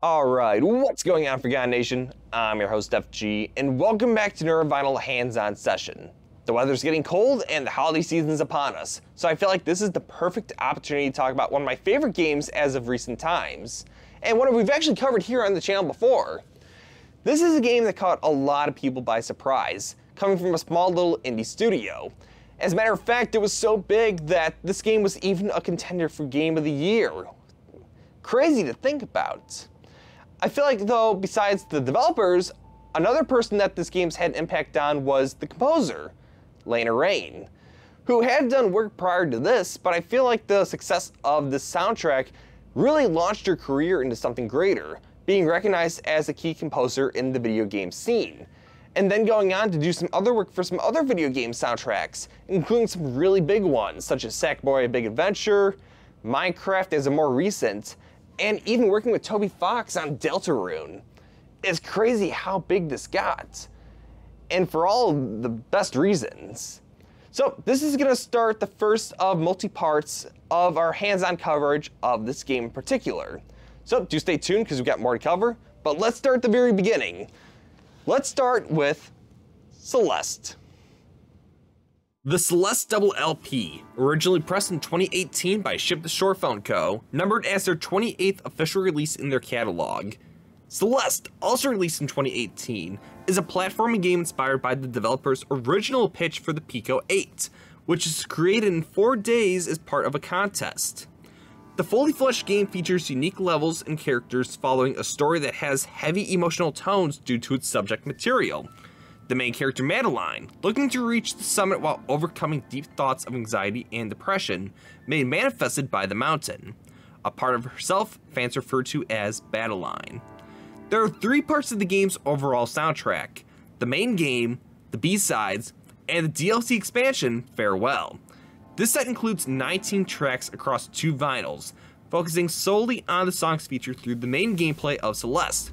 Alright, what's going on, Forgotten Nation? I'm your host, FG, and welcome back to another Vinyl Hands-On session. The weather's getting cold and the holiday season's upon us, so I feel like this is the perfect opportunity to talk about one of my favorite games as of recent times, and one we've actually covered here on the channel before. This is a game that caught a lot of people by surprise, coming from a small little indie studio. As a matter of fact, it was so big that this game was even a contender for Game of the Year. Crazy to think about. I feel like, though, besides the developers, another person that this game's had an impact on was the composer, Lena Raine, who had done work prior to this, but I feel like the success of this soundtrack really launched her career into something greater, being recognized as a key composer in the video game scene, and then going on to do some other work for some other video game soundtracks, including some really big ones, such as Sackboy: A Big Adventure, Minecraft as a more recent, and even working with Toby Fox on Deltarune. It's crazy how big this got, and for all the best reasons. So this is going to start the first of multi-parts of our hands-on coverage of this game in particular. So do stay tuned because we've got more to cover, but let's start at the very beginning. Let's start with Celeste. The Celeste Double LP, originally pressed in 2018 by Ship the Shore Phone Co., numbered as their 28th official release in their catalog. Celeste, also released in 2018, is a platforming game inspired by the developer's original pitch for the Pico 8, which is created in 4 days as part of a contest. The fully fleshed game features unique levels and characters following a story that has heavy emotional tones due to its subject material. The main character, Madeline, looking to reach the summit while overcoming deep thoughts of anxiety and depression, made manifested by the mountain. A part of herself fans refer to as Battleline. There are 3 parts of the game's overall soundtrack: the main game, the B-sides, and the DLC expansion, Farewell. This set includes 19 tracks across 2 vinyls, focusing solely on the songs featured through the main gameplay of Celeste.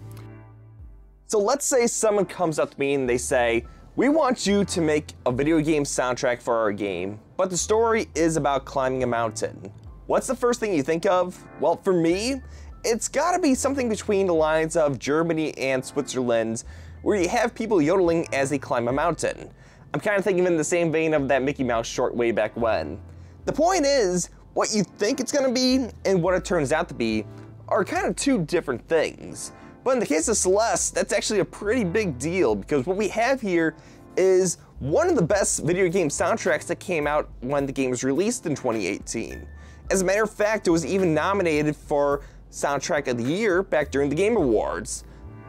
So let's say someone comes up to me and they say, "We want you to make a video game soundtrack for our game, but the story is about climbing a mountain." What's the first thing you think of? Well, for me, it's gotta be something between the lines of Germany and Switzerland, where you have people yodeling as they climb a mountain. I'm kind of thinking in the same vein of that Mickey Mouse short way back when. The point is, what you think it's gonna be and what it turns out to be are kind of 2 different things. But in the case of Celeste, that's actually a pretty big deal, because what we have here is one of the best video game soundtracks that came out when the game was released in 2018. As a matter of fact, it was even nominated for Soundtrack of the Year back during the Game Awards,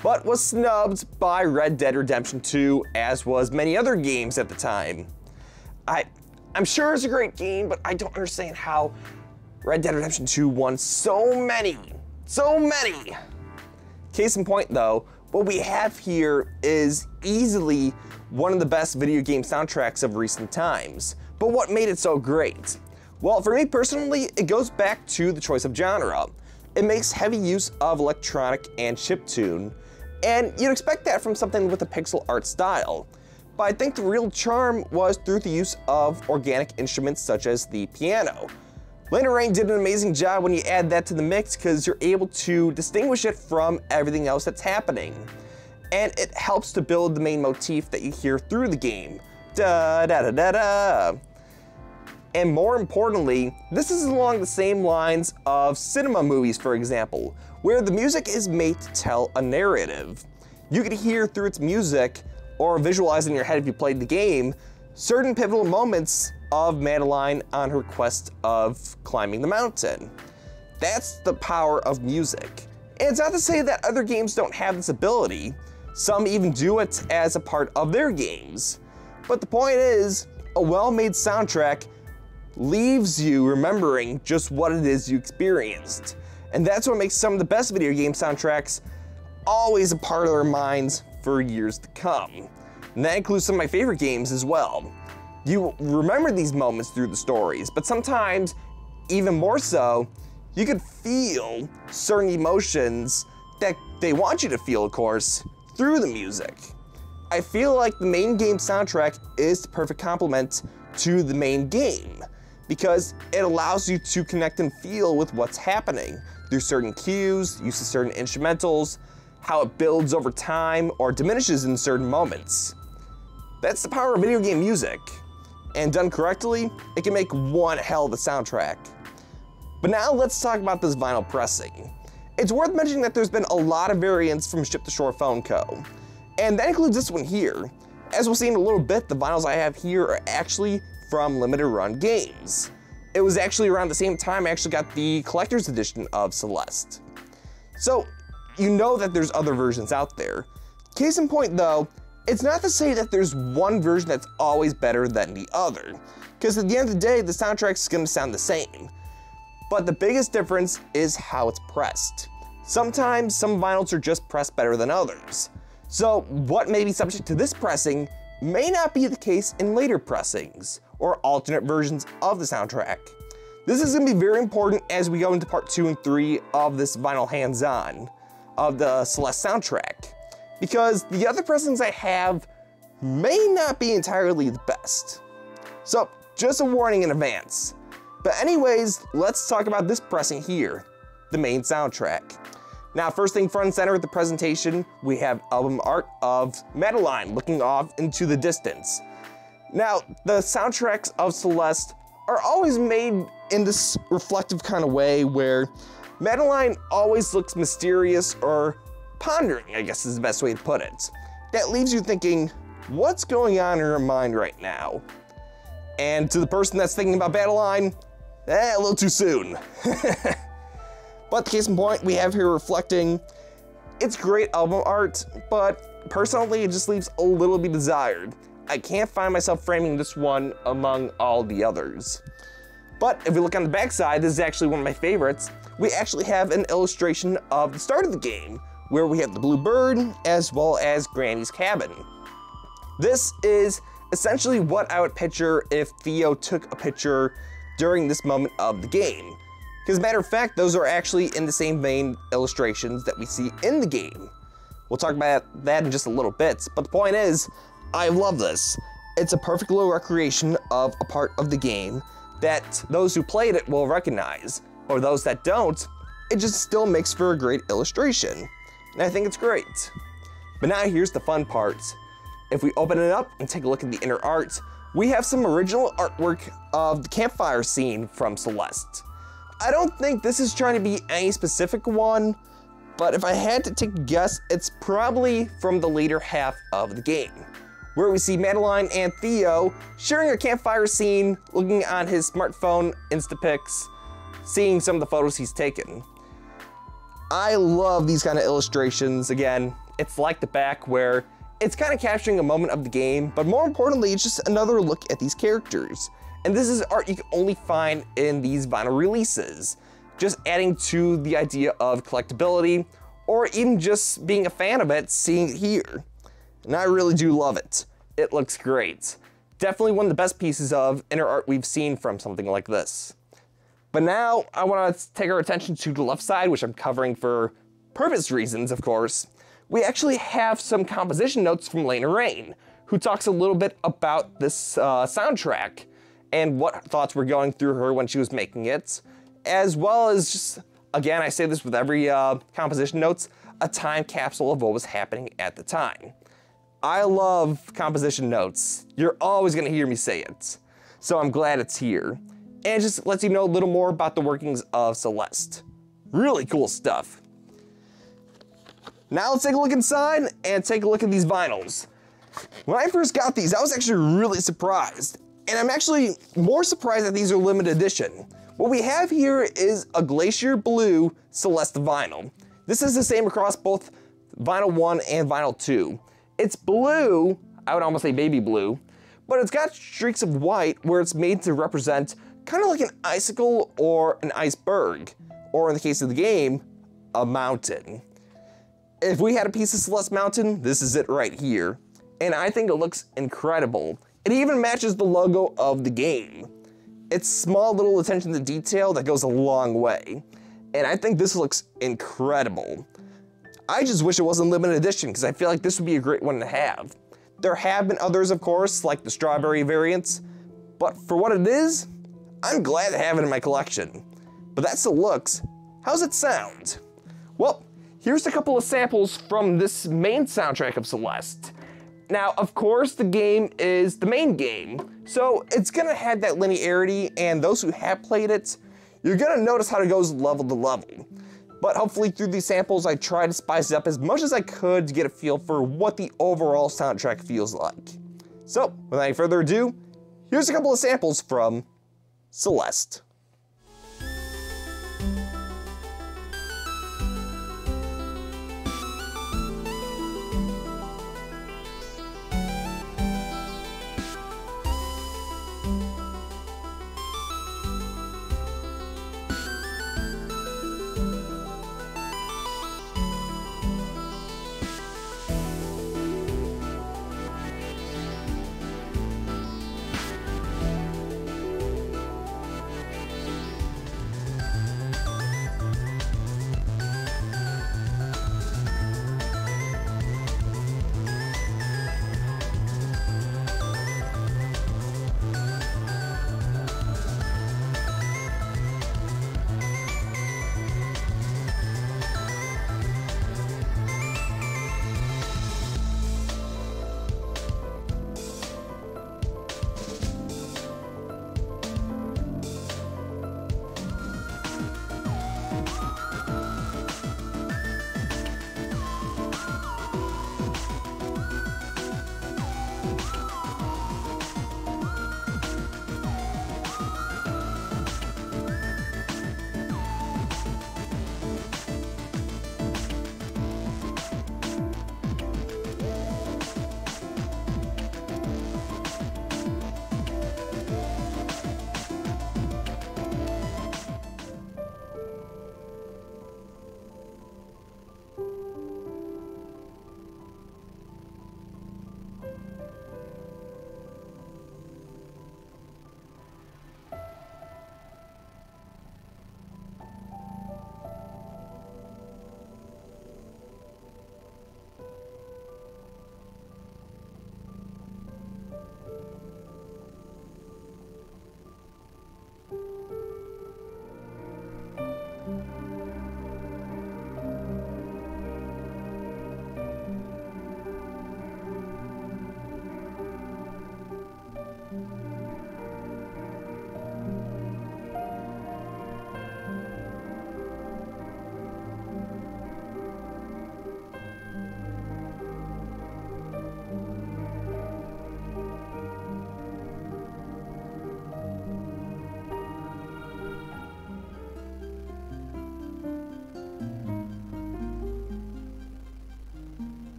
but was snubbed by Red Dead Redemption 2, as was many other games at the time. I'm sure it's a great game, but I don't understand how Red Dead Redemption 2 won so many. Case in point though, what we have here is easily one of the best video game soundtracks of recent times. But what made it so great? Well, for me personally, it goes back to the choice of genre. It makes heavy use of electronic and chiptune, and you'd expect that from something with a pixel art style. But I think the real charm was through the use of organic instruments such as the piano. Lena Raine did an amazing job when you add that to the mix, because you're able to distinguish it from everything else that's happening. And it helps to build the main motif that you hear through the game. Da da da da da. And more importantly, this is along the same lines of cinema movies, for example, where the music is made to tell a narrative. You can hear through its music, or visualize in your head if you played the game, certain pivotal moments of Madeline on her quest of climbing the mountain. That's the power of music. And it's not to say that other games don't have this ability. Some even do it as a part of their games. But the point is, a well-made soundtrack leaves you remembering just what it is you experienced. And that's what makes some of the best video game soundtracks always a part of our minds for years to come. And that includes some of my favorite games as well. You remember these moments through the stories, but sometimes, even more so, you could feel certain emotions that they want you to feel, of course, through the music. I feel like the main game soundtrack is the perfect complement to the main game, because it allows you to connect and feel with what's happening, through certain cues, use of certain instrumentals, how it builds over time or diminishes in certain moments. That's the power of video game music, and done correctly, it can make one hell of a soundtrack. But now let's talk about this vinyl pressing. It's worth mentioning that there's been a lot of variants from Ship to Shore Phone Co., and that includes this one here. As we'll see in a little bit, the vinyls I have here are actually from limited run games. It was actually around the same time I actually got the collector's edition of Celeste. So, you know that there's other versions out there. Case in point though, it's not to say that there's one version that's always better than the other, because at the end of the day, the soundtrack's gonna sound the same. But the biggest difference is how it's pressed. Sometimes some vinyls are just pressed better than others. So what may be subject to this pressing may not be the case in later pressings, or alternate versions of the soundtrack. This is going to be very important as we go into part 2 and 3 of this vinyl hands-on of the Celeste soundtrack, because the other pressings I have may not be entirely the best. So just a warning in advance. But anyways, let's talk about this pressing here, the main soundtrack. Now, first thing front and center at the presentation, we have album art of Madeline looking off into the distance. Now, the soundtracks of Celeste are always made in this reflective kind of way where Madeline always looks mysterious or pondering, I guess is the best way to put it. That leaves you thinking, what's going on in her mind right now? And to the person that's thinking about Madeline, a little too soon. But the case in point, we have here reflecting, it's great album art, but personally it just leaves a little bit desired. I can't find myself framing this one among all the others. But if we look on the backside, this is actually one of my favorites. We actually have an illustration of the start of the game, where we have the blue bird as well as Granny's cabin. This is essentially what I would picture if Theo took a picture during this moment of the game. Because as a matter of fact, those are actually in the same vein illustrations that we see in the game. We'll talk about that in just a little bit, but the point is, I love this. It's a perfect little recreation of a part of the game that those who played it will recognize, or those that don't, it just still makes for a great illustration. And I think it's great. But now here's the fun part. If we open it up and take a look at the inner art, we have some original artwork of the campfire scene from Celeste. I don't think this is trying to be any specific one, but if I had to take a guess, it's probably from the later half of the game, where we see Madeline and Theo sharing a campfire scene, looking on his smartphone Instapics, seeing some of the photos he's taken. I love these kind of illustrations. Again, it's like the back where it's kind of capturing a moment of the game, but more importantly, it's just another look at these characters. And this is art you can only find in these vinyl releases, just adding to the idea of collectability, or even just being a fan of it, seeing it here. And I really do love it. It looks great. Definitely one of the best pieces of inner art we've seen from something like this. But now I want to take our attention to the left side, which I'm covering for purpose reasons, of course. We actually have some composition notes from Lena Raine, who talks a little bit about this soundtrack and what thoughts were going through her when she was making it, as well as just, again, I say this with every composition notes, a time capsule of what was happening at the time. I love composition notes. You're always gonna hear me say it. So I'm glad it's here. And it just lets you know a little more about the workings of Celeste. Really cool stuff. Now let's take a look inside and take a look at these vinyls. When I first got these, I was actually really surprised. And I'm actually more surprised that these are limited edition. What we have here is a Glacier Blue Celeste vinyl. This is the same across both vinyl 1 and vinyl 2. It's blue, I would almost say baby blue, but it's got streaks of white where it's made to represent kind of like an icicle or an iceberg, or in the case of the game, a mountain. If we had a piece of Celeste Mountain, this is it right here. And I think it looks incredible. It even matches the logo of the game. It's small little attention to detail that goes a long way. And I think this looks incredible. I just wish it wasn't limited edition because I feel like this would be a great one to have. There have been others, of course, like the strawberry variants, but for what it is, I'm glad to have it in my collection. But that's the looks. How's it sound? Well, here's a couple of samples from this main soundtrack of Celeste. Now, of course, the game is the main game, so it's gonna have that linearity, and those who have played it, you're gonna notice how it goes level to level. But hopefully through these samples, I try to spice it up as much as I could to get a feel for what the overall soundtrack feels like. So, without any further ado, here's a couple of samples from Celeste.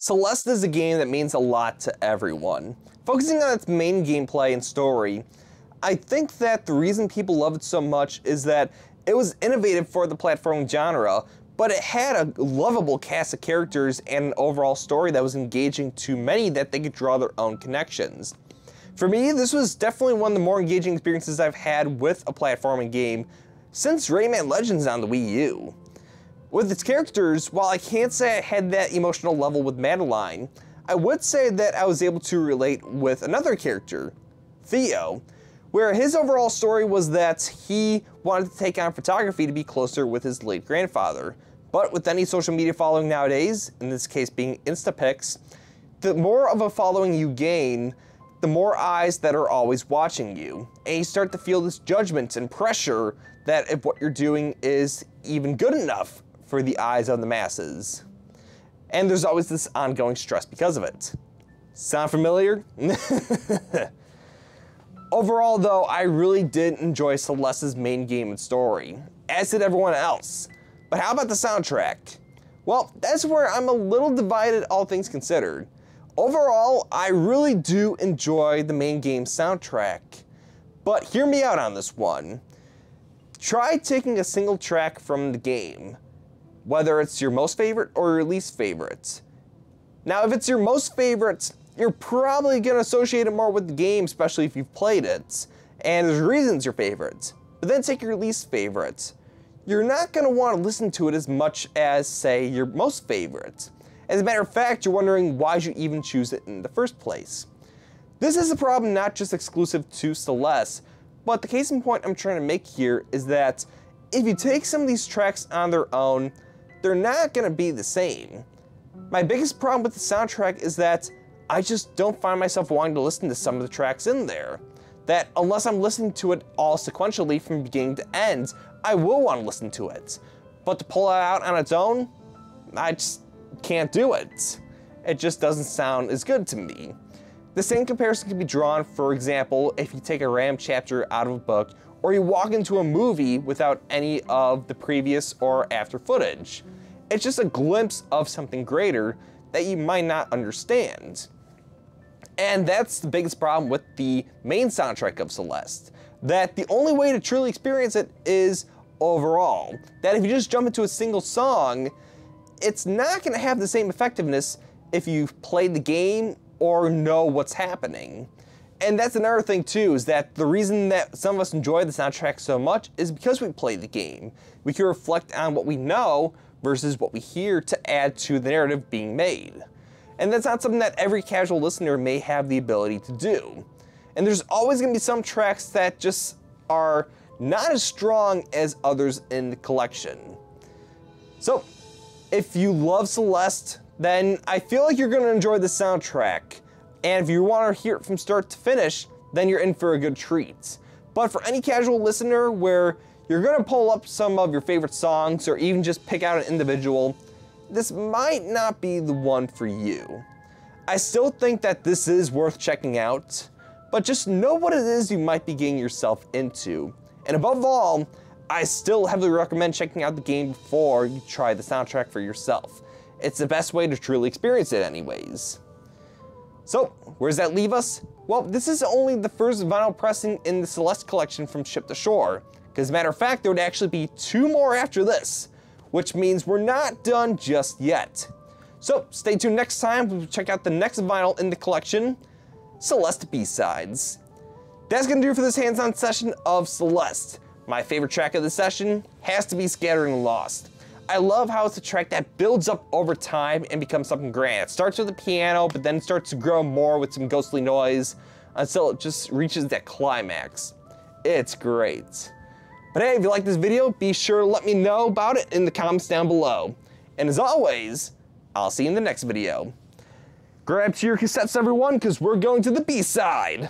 Celeste is a game that means a lot to everyone. Focusing on its main gameplay and story, I think that the reason people love it so much is that it was innovative for the platforming genre, but it had a lovable cast of characters and an overall story that was engaging to many that they could draw their own connections. For me, this was definitely one of the more engaging experiences I've had with a platforming game since Rayman Legends on the Wii U. With its characters, while I can't say I had that emotional level with Madeline, I would say that I was able to relate with another character, Theo, where his overall story was that he wanted to take on photography to be closer with his late grandfather. But with any social media following nowadays, in this case being Instapics, the more of a following you gain, the more eyes that are always watching you. And you start to feel this judgment and pressure that if what you're doing is even good enough for the eyes of the masses. And there's always this ongoing stress because of it. Sound familiar? Overall though, I really did enjoy Celeste's main game and story, as did everyone else. But how about the soundtrack? Well, that's where I'm a little divided, all things considered. Overall, I really do enjoy the main game soundtrack. But hear me out on this one. Try taking a single track from the game, whether it's your most favorite or your least favorite. Now, if it's your most favorite, you're probably going to associate it more with the game, especially if you've played it, and there's reasons your favorite. But then take your least favorite. You're not going to want to listen to it as much as, say, your most favorite. As a matter of fact, you're wondering why you even choose it in the first place. This is a problem not just exclusive to Celeste, but the case in point I'm trying to make here is that if you take some of these tracks on their own, they're not going to be the same. My biggest problem with the soundtrack is that I just don't find myself wanting to listen to some of the tracks in there. That unless I'm listening to it all sequentially from beginning to end, I will want to listen to it. But to pull it out on its own, I just can't do it. It just doesn't sound as good to me. The same comparison can be drawn, for example, if you take a random chapter out of a book, or you walk into a movie without any of the previous or after footage. It's just a glimpse of something greater that you might not understand. And that's the biggest problem with the main soundtrack of Celeste, that the only way to truly experience it is overall. That if you just jump into a single song, it's not going to have the same effectiveness if you've played the game or know what's happening. And that's another thing too, is that the reason that some of us enjoy the soundtrack so much is because we play the game. We can reflect on what we know versus what we hear to add to the narrative being made. And that's not something that every casual listener may have the ability to do. And there's always going to be some tracks that just are not as strong as others in the collection. So, if you love Celeste, then I feel like you're going to enjoy the soundtrack. And if you want to hear it from start to finish, then you're in for a good treat. But for any casual listener where you're going to pull up some of your favorite songs or even just pick out an individual, this might not be the one for you. I still think that this is worth checking out, but just know what it is you might be getting yourself into. And above all, I still heavily recommend checking out the game before you try the soundtrack for yourself. It's the best way to truly experience it anyways. So, where does that leave us? Well, this is only the first vinyl pressing in the Celeste collection from Ship to Shore, because as a matter of fact, there would actually be 2 more after this, which means we're not done just yet. So, stay tuned next time when we check out the next vinyl in the collection, Celeste B-Sides. That's gonna do it for this hands-on session of Celeste. My favorite track of the session has to be Scattered and Lost. I love how it's a track that builds up over time and becomes something grand. It starts with the piano, but then starts to grow more with some ghostly noise until it just reaches that climax. It's great. But hey, if you like this video, be sure to let me know about it in the comments down below. And as always, I'll see you in the next video. Grab to your cassettes, everyone, because we're going to the B-side.